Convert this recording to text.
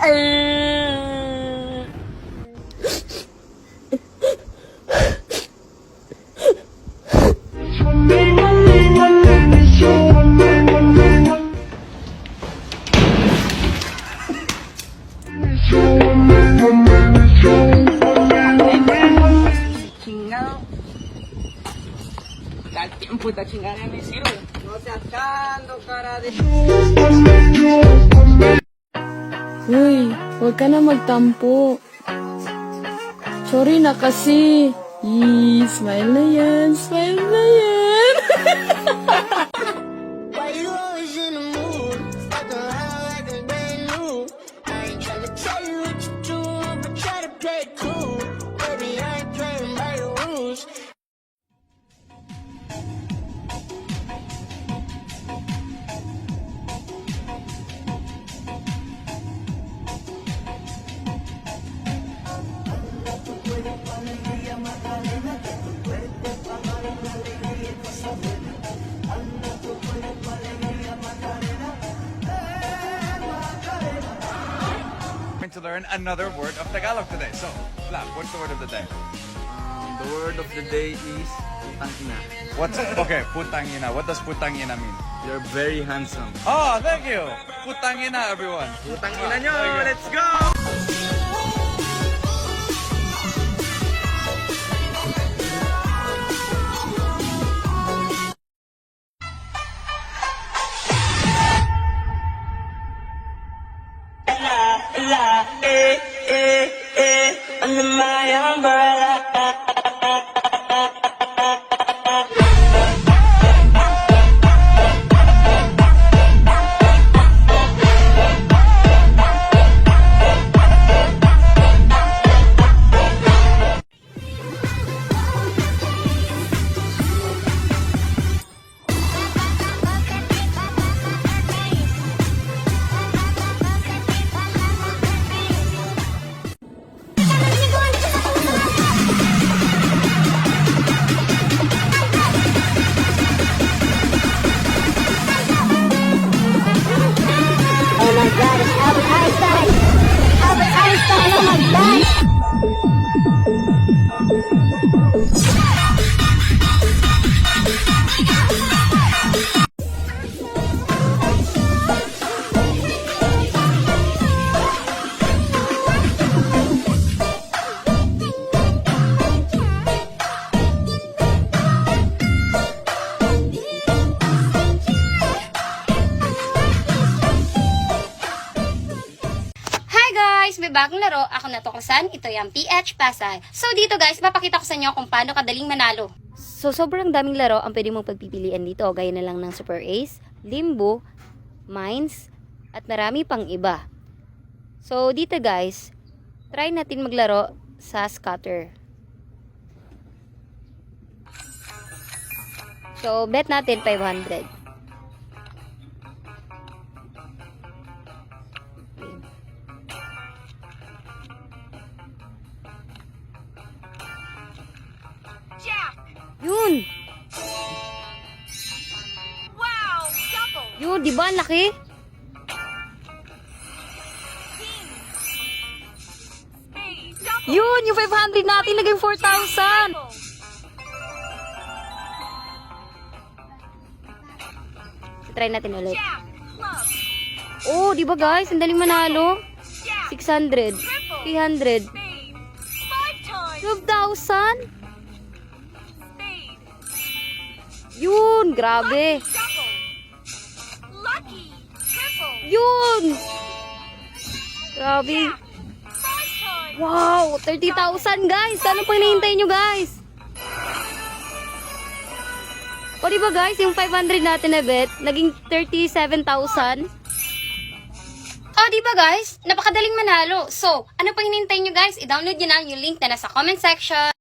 Chingado. Da el tiempo esta chingada me sirve. No seas tanto cara de... Uy, huwag ka na magtampo. Sorry na kasi. Smile na yan, smile na yan. Why you always in the mood? Fucking around like it's brand new. I ain't tryna tell you what to do, but try to play it cool. Baby, I ain't playing by the rules. To learn another word of Tagalog today. So, Flap, what's the word of the day? The word of the day is putang ina. What's okay? Putang ina. What does putang ina mean? You're very handsome. Oh, thank you. Putang ina, everyone. Putang ina nyo! Let's go! Under my umbrella. Oh my God, it's Albert Einstein! Albert Einstein, oh my God! Hi guys! May bagong laro. Ako natuklasan. Ito yung PH Pasay. So dito guys, papakita ko sa inyo kung paano kadaling manalo. So sobrang daming laro ang pwede mong pagpipilian dito. Gaya na lang ng Super Ace, Limbo, Mines, at marami pang iba. So dito guys, try natin maglaro sa scatter. So bet natin 500. Yun! Wow! Double! Yun, di ba? Ang laki? Spade! Double! Yun! Yung 500 natin naging 4,000! Double! Try natin ulit. Jack! Club! Oh, di ba guys? Ang daling manalo. Jack! 600, Triple! 300, Spade! 5 times! 12,000. Spade! Yun, grabe. Double! Lucky! Triple! Yun! Grabe. Jack! 5 times! Wow, 30,000 guys. Ano pa hinihintay nyo guys? O di ba guys, yung 500 natin na bet, naging 37,000. O di ba guys, napakadaling manalo. So, ano pa hinihintay nyo guys? I-download nyo na yung link na nasa comment section.